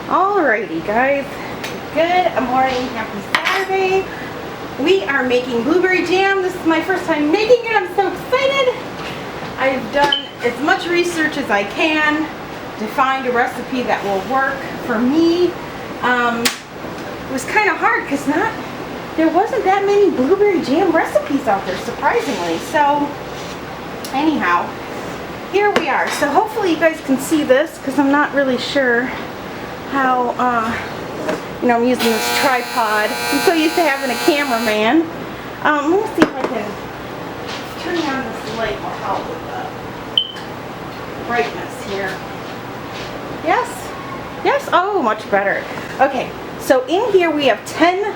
Alrighty guys, good morning, happy Saturday. We are making blueberry jam. This is my first time making it. I'm so excited. I've done as much research as I can to find a recipe that will work for me. It was kind of hard because there wasn't that many blueberry jam recipes out there, surprisingly. So anyhow, here we are. So hopefully you guys can see this because I'm not really sure how, I'm using this tripod. I'm so used to having a cameraman. Let me see if I can turn on this light will help with the brightness here. Yes? Yes? Oh, much better. Okay, so in here we have 10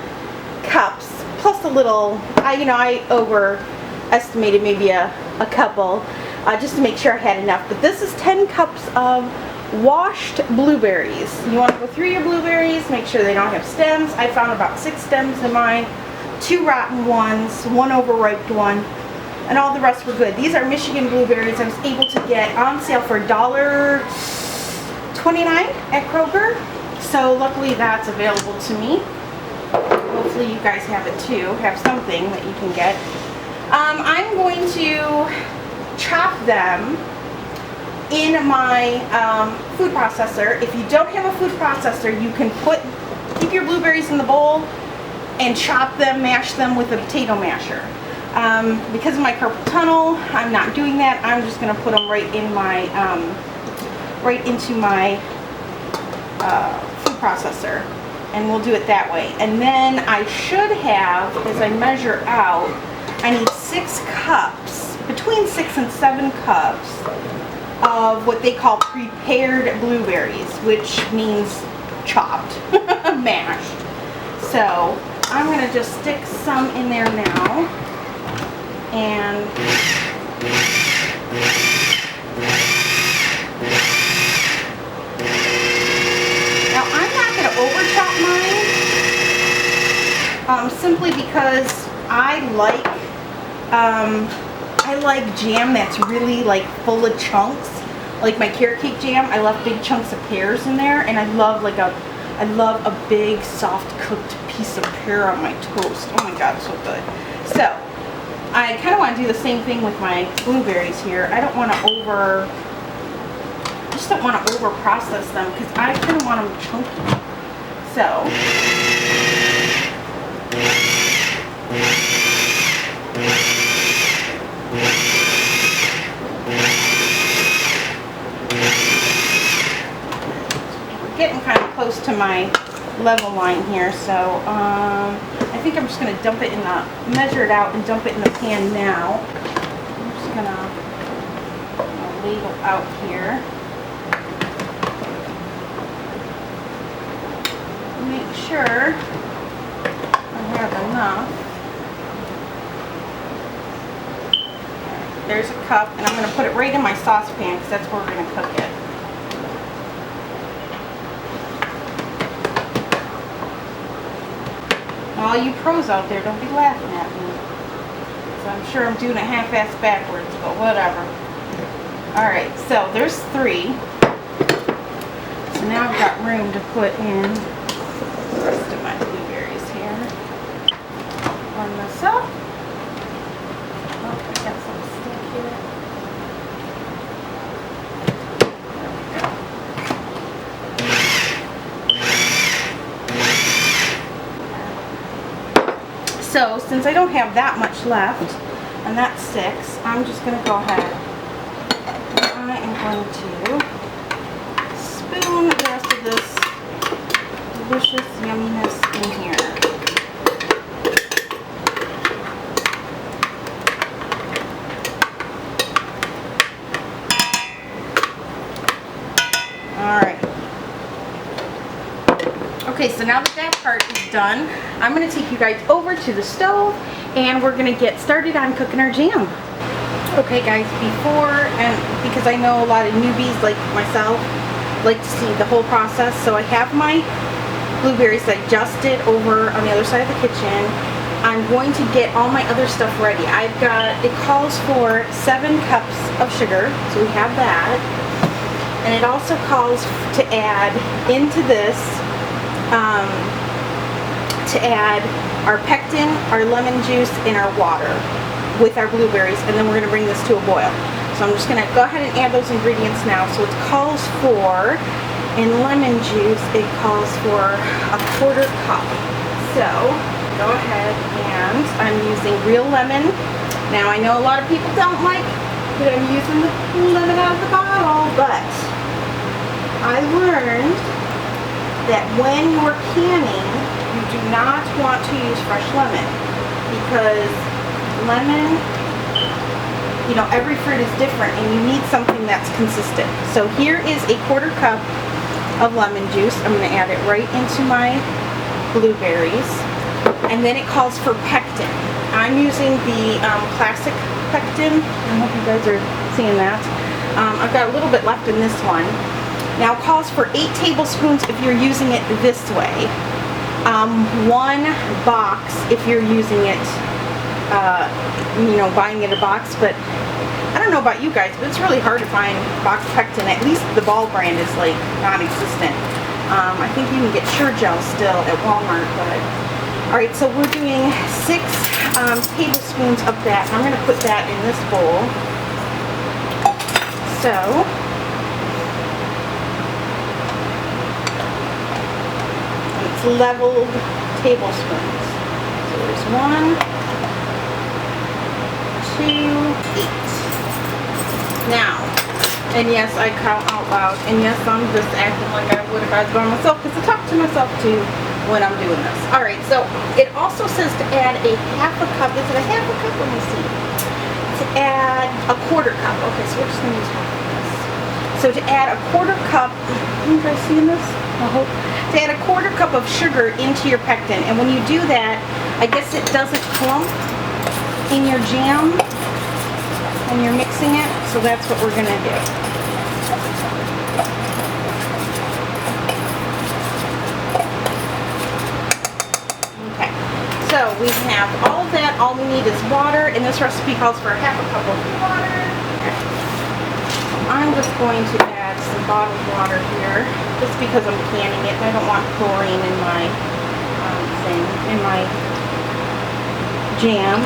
cups plus a little, I overestimated maybe a couple just to make sure I had enough. But this is 10 cups of washed blueberries. You want to go through your blueberries, make sure they don't have stems. I found about 6 stems in mine, 2 rotten ones, 1 overripe one, and all the rest were good. These are Michigan blueberries I was able to get on sale for $1.29 at Kroger. So luckily that's available to me. Hopefully you guys have it too, have something that you can get. I'm going to chop them in my food processor. If you don't have a food processor, you can keep your blueberries in the bowl and chop them, mash them with a potato masher. Because of my carpal tunnel, I'm not doing that. I'm just going to put them right in my into my food processor, and we'll do it that way. And then I should have, as I measure out, I need 6 cups, between 6 and 7 cups of what they call prepared blueberries, which means chopped, mashed. So I'm going to just stick some in there now, and now I'm not going to over chop mine, simply because I like jam that's really like full of chunks. Like my carrot cake jam, I love big chunks of pears in there, and I love a big soft cooked piece of pear on my toast. Oh my god, so good. So I kind of want to do the same thing with my blueberries here. I just don't want to over process them because I kind of want them chunky. So getting kind of close to my level line here, so I think I'm just going to dump it measure it out and dump it in the pan now. I'm just going to ladle out here. Make sure I have enough. There's a cup, and I'm going to put it right in my saucepan because that's where we're going to cook it. All you pros out there, don't be laughing at me. So I'm sure I'm doing it half-assed backwards, but whatever. Alright, so there's 3. So now I've got room to put in the rest of my blueberries here. Warm this up. Oh, I got some stick here. So, since I don't have that much left, and that's 6, I'm just going to go ahead and I am going to spoon the rest of this delicious yumminess in here. Alright. Okay, so now that part is done, I'm going to take you guys over to the stove and we're going to get started on cooking our jam. Okay guys, because I know a lot of newbies like myself like to see the whole process, so I have my blueberries that I just did over on the other side of the kitchen. I'm going to get all my other stuff ready. It calls for 7 cups of sugar, so we have that. And it also calls to add into this, to add our pectin, our lemon juice, and our water with our blueberries, and then we're going to bring this to a boil. So I'm just going to go ahead and add those ingredients now. So it calls for, in lemon juice, it calls for a 1/4 cup. So go ahead, and I'm using real lemon. Now I know a lot of people don't like that I'm using the lemon out of the bottle, but I learned that when you're canning, you do not want to use fresh lemon, because lemon, you know, every fruit is different and you need something that's consistent. So here is a 1/4 cup of lemon juice. I'm going to add it right into my blueberries. And then it calls for pectin. I'm using the classic pectin. I hope you guys are seeing that. I've got a little bit left in this one. Now it calls for 8 tablespoons if you're using it this way. 1 box if you're using it, you know, buying it a box. But I don't know about you guys, but it's really hard to find box pectin. At least the Ball brand is like non-existent. I think you can get Sure Gel still at Walmart, but alright, so we're doing 6 tablespoons of that. I'm going to put that in this bowl. So it's leveled tablespoons. So there's 1, 2, 8. Now, and yes, I count out loud, and yes, I'm just acting like I would if I was by myself, because I talk to myself too when I'm doing this. Alright, so it also says to add a 1/2 cup. Is it a 1/2 cup? Let me see. To add a 1/4 cup. Okay, so we're just going to use half of this. So to add a 1/4 cup, you guys seeing this? I hope. To add a 1/4 cup of sugar into your pectin, and when you do that, I guess it doesn't clump in your jam when you're mixing it, so that's what we're going to do. Okay, so we have all of that. All we need is water, and this recipe calls for a 1/2 cup of water. I'm just going to add some bottled water here, just because I'm canning it, and I don't want chlorine in my jam.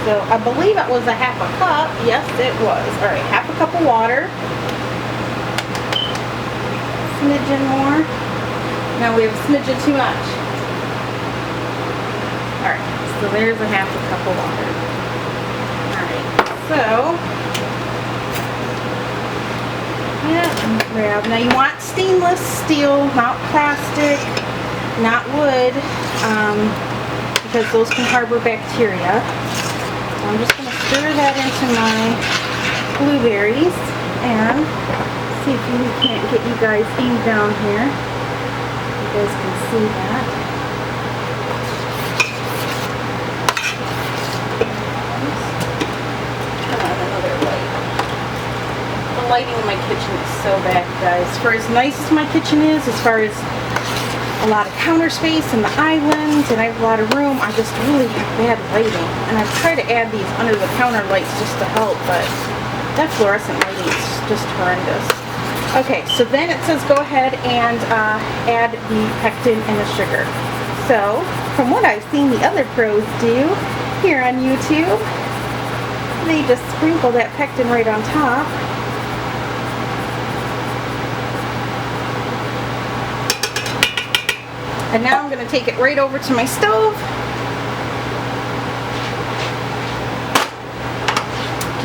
So I believe it was a 1/2 cup. Yes, it was. All right, 1/2 cup of water. Smidgen more. Now we have a smidgen too much. All right, so there's a 1/2 cup of water. All right, so grab. Now you want stainless steel, not plastic, not wood, because those can harbor bacteria. So I'm just going to stir that into my blueberries and see if we can't get you guys aimed down here. You guys can see that. Lighting in my kitchen is so bad, guys. For as nice as my kitchen is, as far as a lot of counter space and the islands, and I have a lot of room, I just really have bad lighting. And I've tried to add these under the counter lights just to help, but that fluorescent lighting is just horrendous. Okay, so then it says go ahead and add the pectin and the sugar. So, from what I've seen the other pros do here on YouTube, they just sprinkle that pectin right on top. And now I'm going to take it right over to my stove.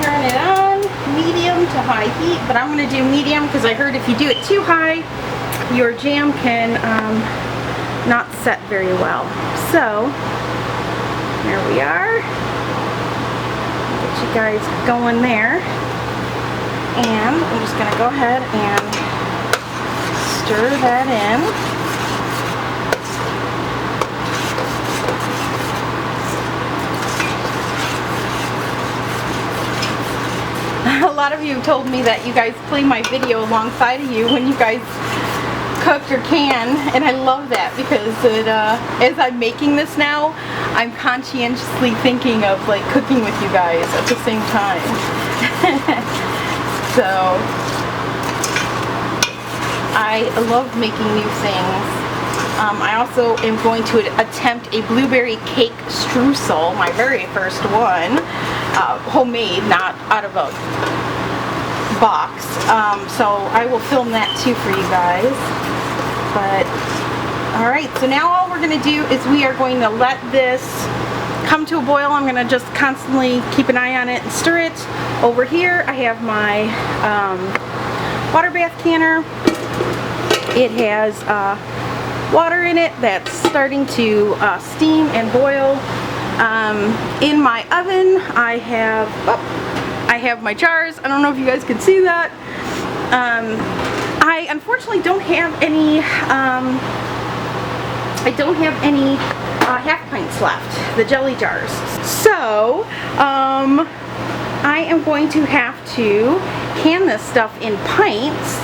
Turn it on, medium to high heat, but I'm going to do medium because I heard if you do it too high, your jam can not set very well. So, there we are. Get you guys going there. And I'm just going to go ahead and stir that in. A lot of you told me that you guys play my video alongside of you when you guys cook or can, and I love that because it, as I'm making this now, I'm conscientiously thinking of like cooking with you guys at the same time. So I love making new things. I also am going to attempt a blueberry cake streusel, my very first one, homemade, not out of a box. So I will film that too for you guys. But alright, so now all we're going to do is we are going to let this come to a boil. I'm going to just constantly keep an eye on it and stir it. Over here I have my water bath canner. It has water in it that's starting to steam and boil. In my oven I have my jars. I don't know if you guys can see that. I unfortunately don't have any half pints left, the jelly jars. So I am going to have to can this stuff in pints.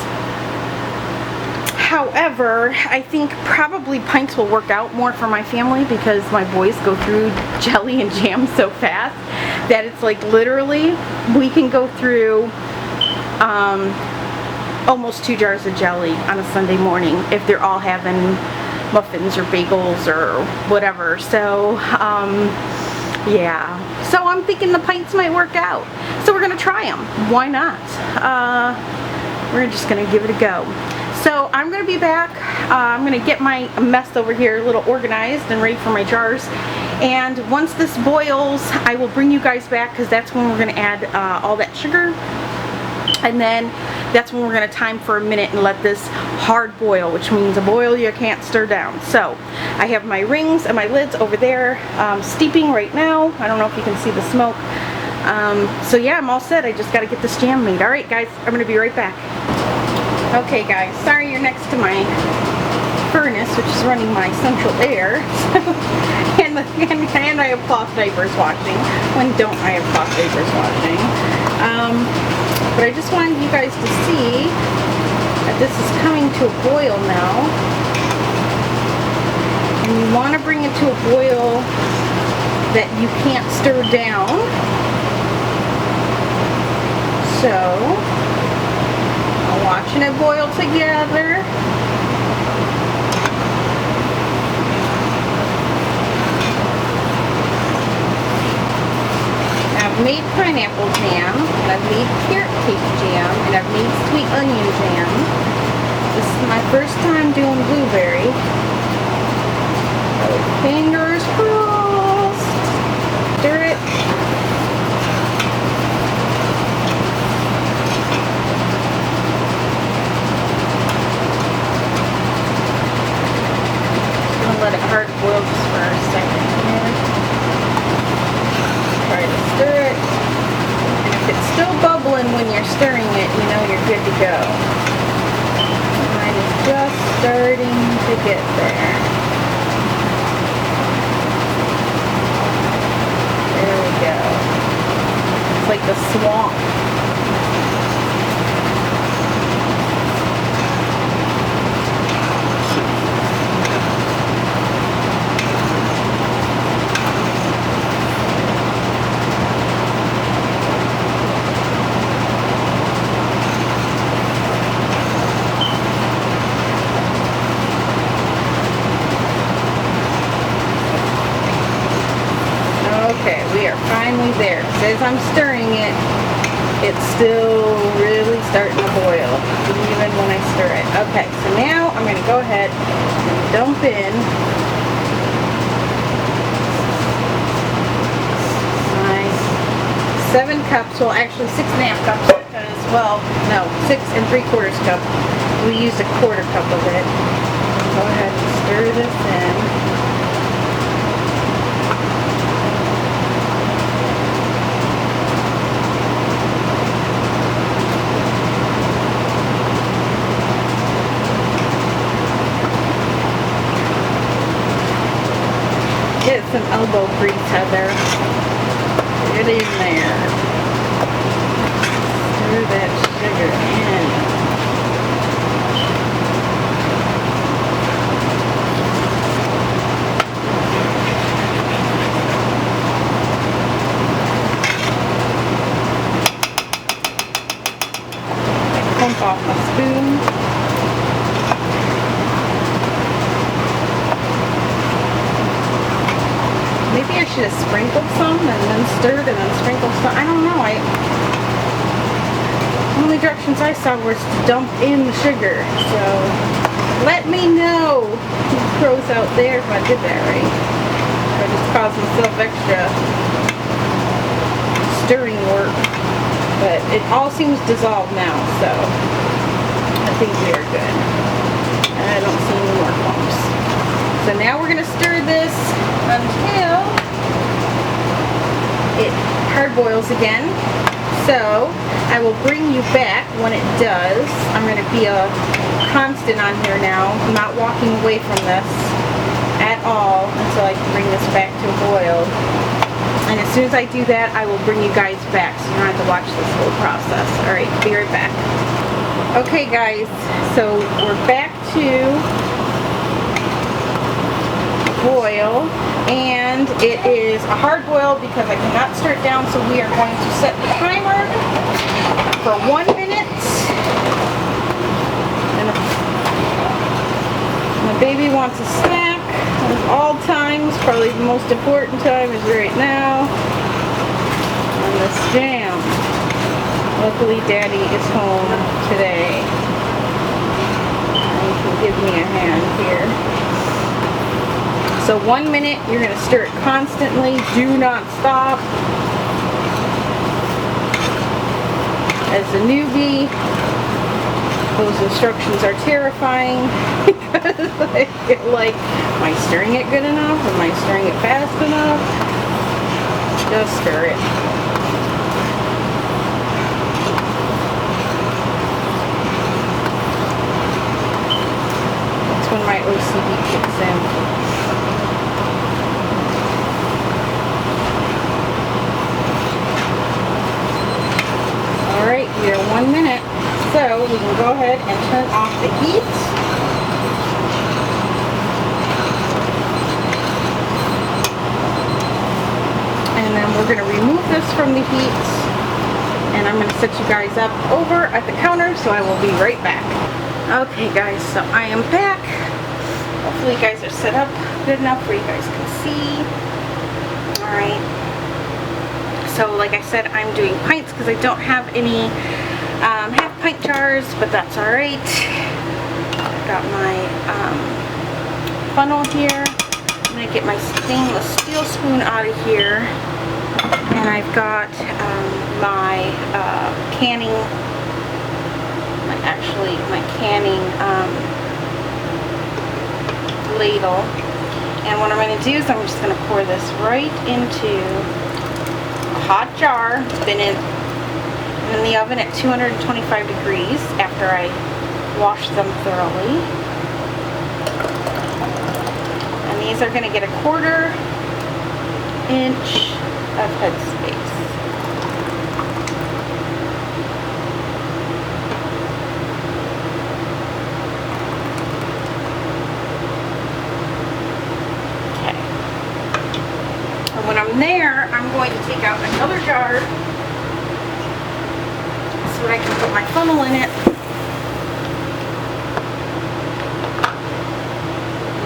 However, I think probably pints will work out more for my family because my boys go through jelly and jam so fast that it's like literally we can go through almost 2 jars of jelly on a Sunday morning if they're all having muffins or bagels or whatever. So yeah, so I'm thinking the pints might work out, so we're gonna try them. Why not? We're just gonna give it a go. So I'm going to be back. I'm going to get my mess over here a little organized and ready for my jars. And once this boils, I will bring you guys back because that's when we're going to add all that sugar. And then that's when we're going to time for a minute and let this hard boil, which means a boil you can't stir down. So I have my rings and my lids over there steeping right now. I don't know if you can see the smoke. So yeah, I'm all set. I just got to get this jam made. Alright guys, I'm going to be right back. Okay guys, sorry you're next to my furnace, which is running my central air. and I have cloth diapers washing. When don't I have cloth diapers washing? But I just wanted you guys to see that this is coming to a boil now. And you want to bring it to a boil that you can't stir down. So watching it boil together. I've made pineapple jam, and I've made carrot cake jam, and I've made sweet onion jam. This is my first time doing blueberry. So fingers crossed. Stir it. Let it hard boil just for a second here. Try to stir it. And if it's still bubbling when you're stirring it, you know you're good to go. Mine is just starting to get there. There we go. It's like the swamp. Okay, we are finally there. So as I'm stirring it, it's still really starting to boil, even when I stir it. Okay, so now I'm going to go ahead and dump in my 7 cups, well actually 6.5 cups, because, well, no, 6 3/4 cup. We used 1/4 cup of it. Go ahead and stir this in. Get some elbow grease, Heather. Get in there. Stir that sugar in. Pump off my spoon. should have sprinkled some and then stirred and then sprinkled some. I don't know. The only directions I saw was to dump in the sugar. So let me know, you pros out there, if I did that right. I just caused myself extra stirring work. But it all seems dissolved now, so I think we are good. And I don't see any more clumps. So now we're going to stir this until it hard boils again. So I will bring you back when it does. I'm going to be a constant on here now. I'm not walking away from this at all until I can bring this back to a boil. And as soon as I do that, I will bring you guys back so you don't have to watch this whole process. Alright, be right back. Okay guys, so we're back to boil, and it is a hard boil because I cannot stir it down, so we are going to set the timer for 1 minute. And my baby wants a snack. Of all times, probably the most important time is right now on this jam. Luckily Daddy is home today. He can give me a hand here. So 1 minute, you're going to stir it constantly. Do not stop. As a newbie, those instructions are terrifying because I get like, am I stirring it good enough? Am I stirring it fast enough? Just stir it. That's when my OCD kicks in. Alright, we are 1 minute. So we can go ahead and turn off the heat. And then we're going to remove this from the heat. And I'm going to set you guys up over at the counter, so I will be right back. Okay guys, so I am back. Hopefully you guys are set up good enough where you guys can see. Alright. So like I said, I'm doing pints because I don't have any half pint jars, but that's alright. I've got my funnel here. I'm going to get my stainless steel spoon out of here. And I've got my canning, my canning ladle. And what I'm going to do is I'm just going to pour this right into a hot jar. It's been in the oven at 225 degrees after I wash them thoroughly. And these are going to get 1/4 inch of headspace. Okay. And when I'm there, I'm going to take out another jar so I can put my funnel in it.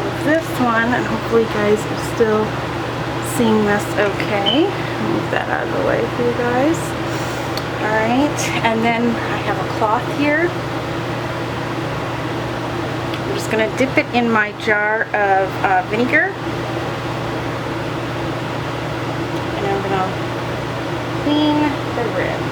Move this one, and hopefully you guys are still seeing this okay. Move that out of the way for you guys. Alright, and then I have a cloth here. I'm just going to dip it in my jar of vinegar. And I'm going to clean the rim.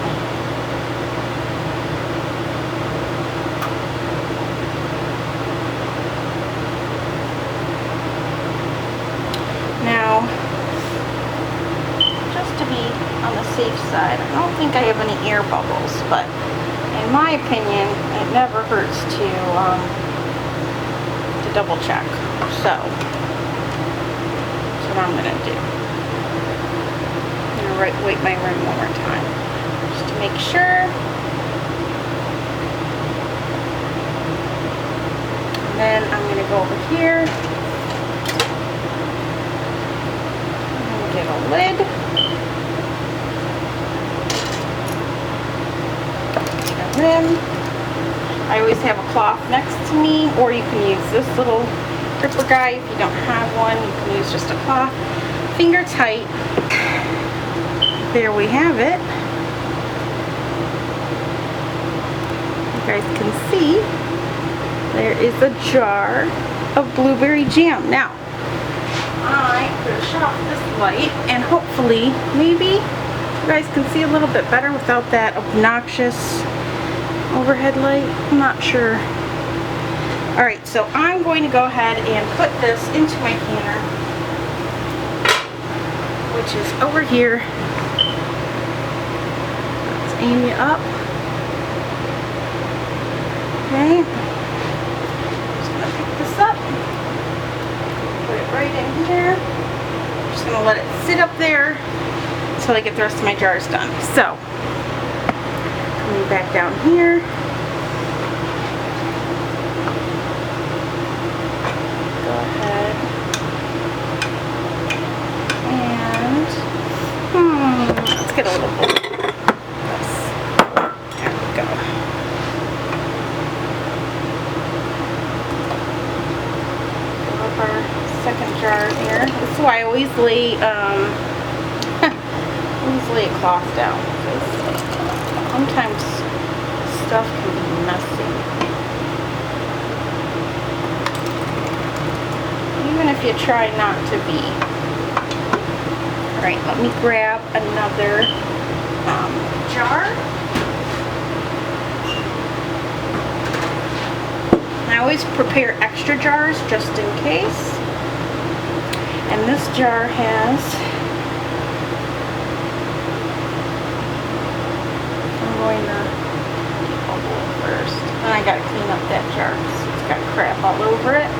Now, just to be on the safe side, I don't think I have any air bubbles, but in my opinion, it never hurts to double check. So, that's what I'm going to do. I'm going to wipe my rim one more time, just to make sure. And then I'm going to go over here. Get a lid. And then I always have a cloth next to me, or you can use this little gripper guy if you don't have one. You can use just a cloth. finger tight. There we have it. You guys can see there is a jar of blueberry jam. Now, I'm going to shut off this light and hopefully, maybe you guys can see a little bit better without that obnoxious overhead light. I'm not sure. Alright, so I'm going to go ahead and put this into my canner, which is over here. Let's aim you up. Okay. Just going to pick this up. Put it right in here. I'm just going to let it sit up there until I get the rest of my jars done. So, coming back down here. Go ahead and let's get a little bit of this. There we go. Fill up our second jar here. This is why I always lay a cloth down, because sometimes stuff can be messy. Even if you try not to be. Alright, let me grab another jar. I always prepare extra jars just in case. And this jar has, I'm going to debubble it first. And I got to clean up that jar because it's got crap all over it.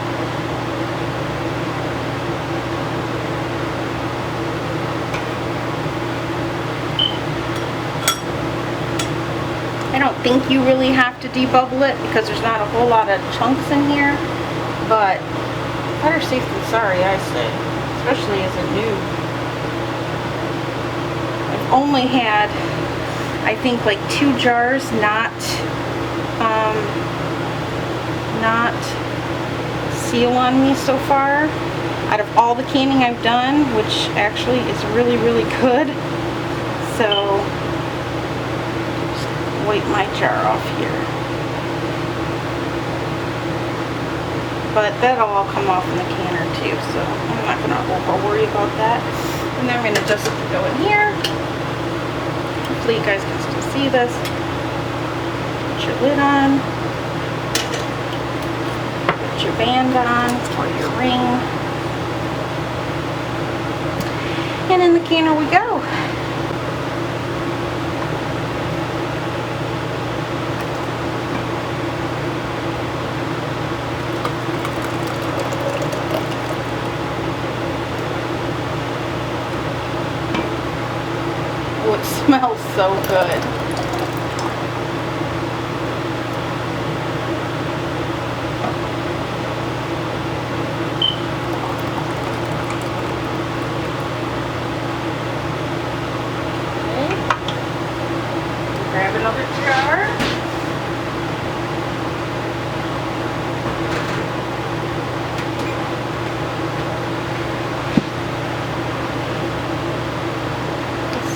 I don't think you really have to debubble it because there's not a whole lot of chunks in here, but better safe than sorry, I say, especially as a noob. I've only had, I think, like 2 jars not seal on me so far out of all the canning I've done, which actually is really, really good. So wipe my jar off here. But that'll all come off in the canner too, so I'm not going to over worry about that. And then I'm going to just go in here. Hopefully you guys can still see this. Put your lid on. Put your band on or your ring. And in the canner we go. Oh, it smells so good. Okay. Grab another jar.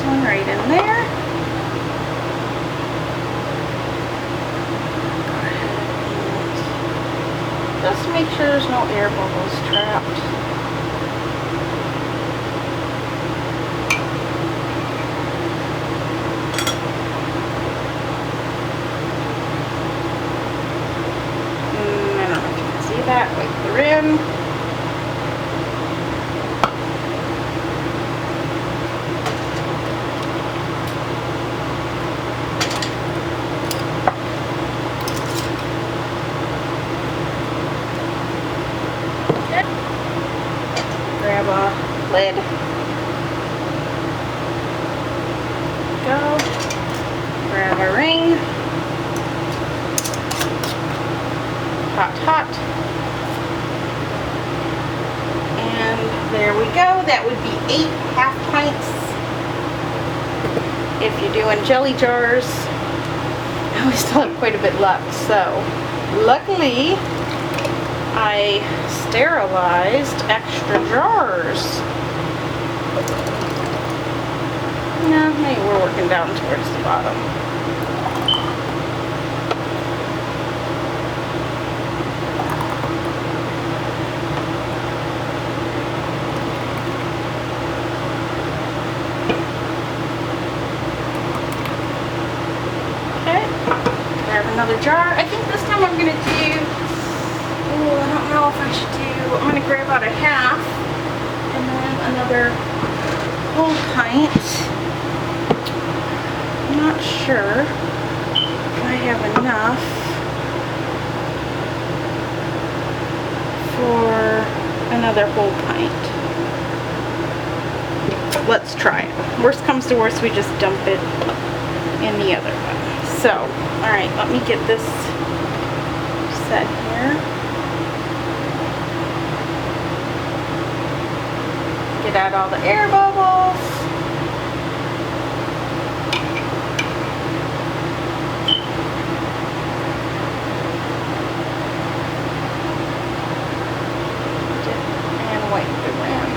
Right in there. Go ahead and just make sure there's no air bubbles trapped. I don't know if you can see that. Wipe the rim. Grab a lid. Go. Grab a ring. Hot, hot. And there we go. That would be 8 half pints. If you're doing jelly jars, we still have quite a bit left. So, luckily, I sterilized extra jars. No, maybe we're working down towards the bottom. Another jar. I think this time I'm going to do, oh, I don't know if I should do, I'm going to grab out a half and then another whole pint. I'm not sure if I have enough for another whole pint. Let's try it. Worst comes to worst, we just dump it in the other one. So, alright, let me get this set here. Get out all the air bubbles. And wipe the rim.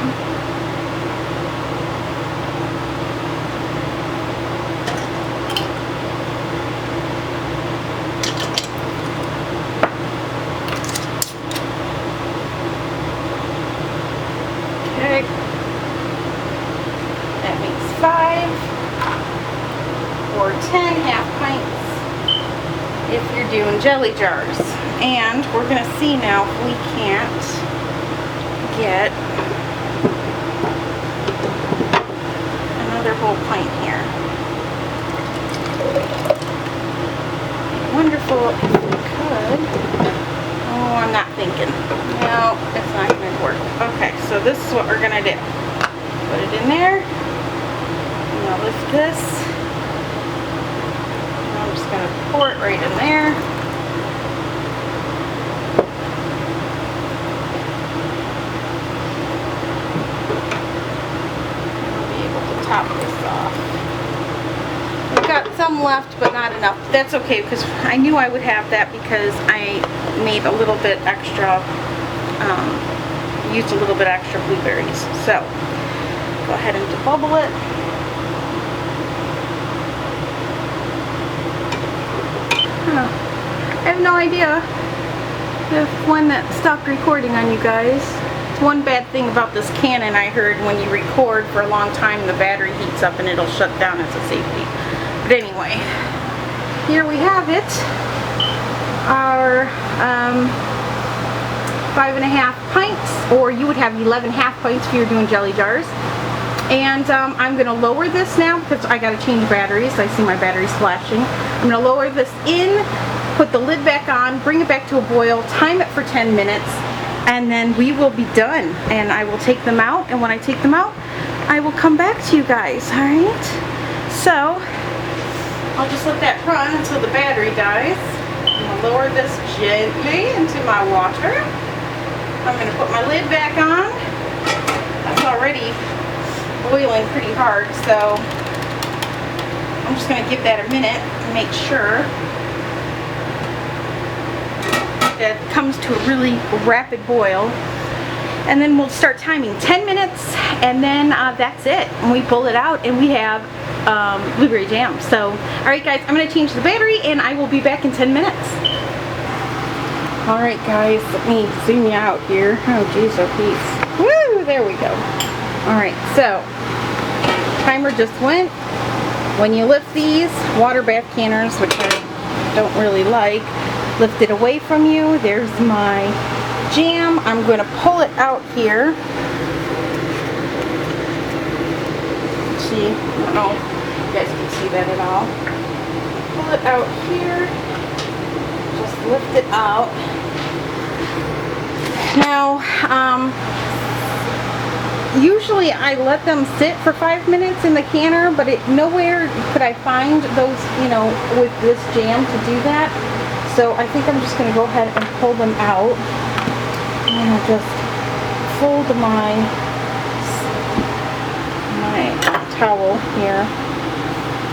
That makes 5 or 10 half pints if you're doing jelly jars. And we're going to see now if we can't get another whole pint here. Wonderful if we could. Oh, I'm not thinking. No, it's not going to work. Okay, so this is what we're going to do. Put it in there. And I'll lift this. And I'm just going to pour it right in there. I'll be able to top this off. We've got some left, but not enough. That's okay, because I knew I would have that because I made a little bit extra, used a little bit extra blueberries. So, go ahead and debubble it. I have no idea when that stopped recording on you guys. It's one bad thing about this Canon I heard: when you record for a long time, the battery heats up and it'll shut down as a safety. But anyway, here we have it. Our 5.5 pints, or you would have 11 half pints if you're doing jelly jars. And I'm going to lower this now because I got to change batteries. I see my batteries flashing. I'm going to lower this in, put the lid back on, bring it back to a boil, time it for 10 minutes, and then we will be done. And I will take them out, and when I take them out, I will come back to you guys, alright? So, I'll just let that run until the battery dies. I'm going to lower this gently into my water. I'm going to put my lid back on. That's already boiling pretty hard, so I'm just going to give that a minute to make sure that it comes to a really rapid boil. And then we'll start timing 10 minutes, and then that's it. And we pull it out and we have blueberry jam. So, alright guys, I'm going to change the battery and I will be back in 10 minutes. Alright guys, let me zoom you out here. Oh geez, oh peace. Woo! There we go. Alright, so timer just went. When you lift these water bath canners, which I don't really like, lift it away from you. There's my jam. I'm going to pull it out here. See, I don't know if you guys can see that at all. Pull it out here. Just lift it out. Now, usually I let them sit for 5 minutes in the canner, but nowhere could I find those, you know, with this jam to do that. So I think I'm just going to go ahead and pull them out. And I'll just fold my towel here,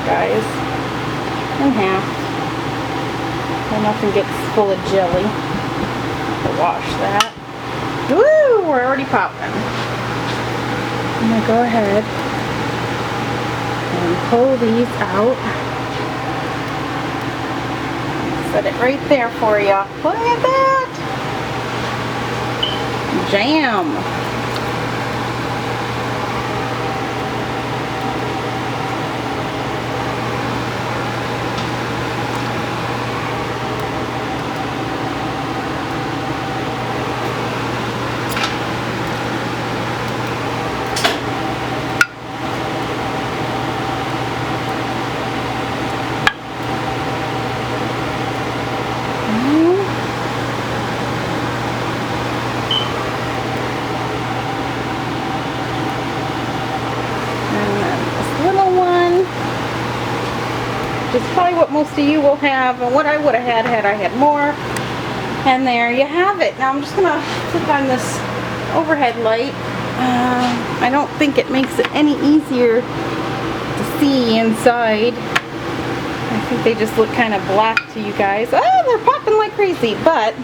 guys, in half. So nothing gets full of jelly. I'll wash that. Woo! We're already popping. I'm going to go ahead and pull these out. Set it right there for you. Look at that! Jam! Which is probably what most of you will have, and what I would have had I had more. And there you have it. Now I'm just going to click on this overhead light. I don't think it makes it any easier to see inside. I think they just look kind of black to you guys. Oh, they're popping like crazy, but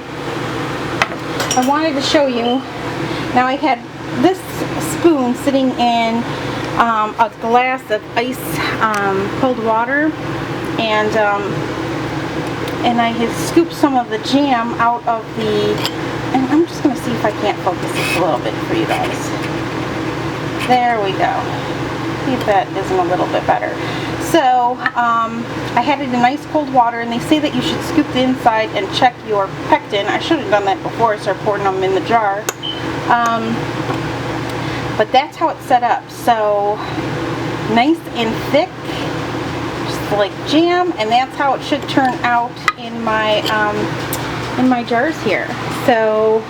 I wanted to show you. Now I had this spoon sitting in a glass of ice cold water, and I had scooped some of the jam out of the, and I'm just going to see if I can't focus this a little bit for you guys. There we go. See if that isn't a little bit better. So I had it in ice cold water, and they say that you should scoop the inside and check your pectin. I should have done that before I started pouring them in the jar. But that's how it's set up. So nice and thick, just like jam, and that's how it should turn out in my jars here. So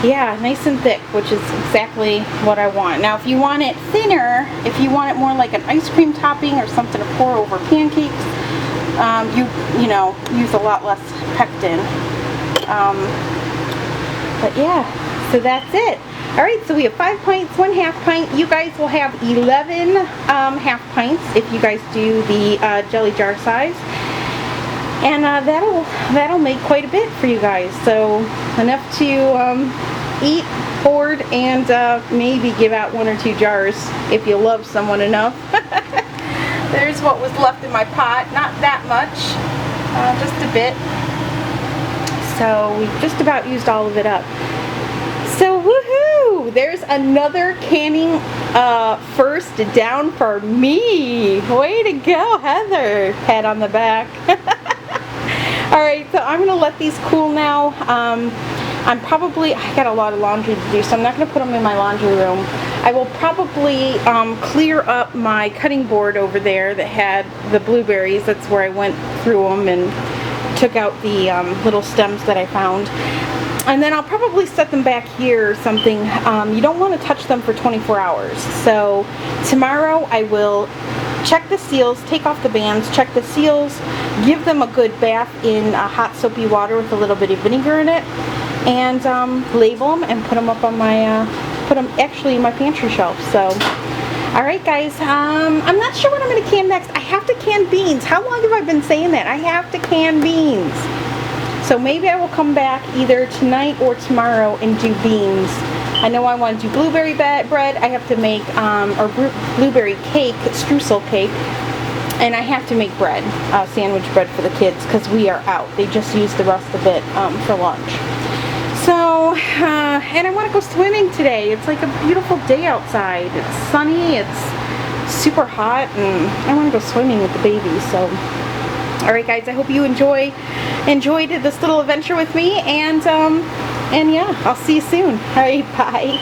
yeah, nice and thick, which is exactly what I want. Now if you want it thinner, if you want it more like an ice cream topping or something to pour over pancakes, you know, use a lot less pectin. But yeah, so that's it. Alright, so we have 5 pints, 1 half pint. You guys will have 11 half pints if you guys do the jelly jar size. And that'll make quite a bit for you guys. So enough to eat, hoard, and maybe give out 1 or 2 jars if you love someone enough. There's what was left in my pot. Not that much, just a bit. So we just about used all of it up. So woohoo! There's another canning first down for me. Way to go, Heather. Pat on the back. Alright, so I'm going to let these cool now. I got a lot of laundry to do, so I'm not going to put them in my laundry room. I will probably clear up my cutting board over there that had the blueberries. That's where I went through them and took out the little stems that I found. And then I'll probably set them back here or something. You don't want to touch them for 24 hours. So tomorrow I will check the seals, take off the bands, check the seals, give them a good bath in hot soapy water with a little bit of vinegar in it, and label them and put them up on my, actually in my pantry shelf. So, alright guys, I'm not sure what I'm going to can next. I have to can beans. How long have I been saying that? I have to can beans. So maybe I will come back either tonight or tomorrow and do beans. I know I want to do blueberry bread. I have to make, or blueberry cake, streusel cake. And I have to make bread, sandwich bread for the kids, because we are out. They just used the rest of it for lunch. So, and I want to go swimming today. It's like a beautiful day outside. It's sunny, it's super hot, and I want to go swimming with the baby. So, alright guys, I hope you enjoyed this little adventure with me, and yeah, I'll see you soon. Alright, bye.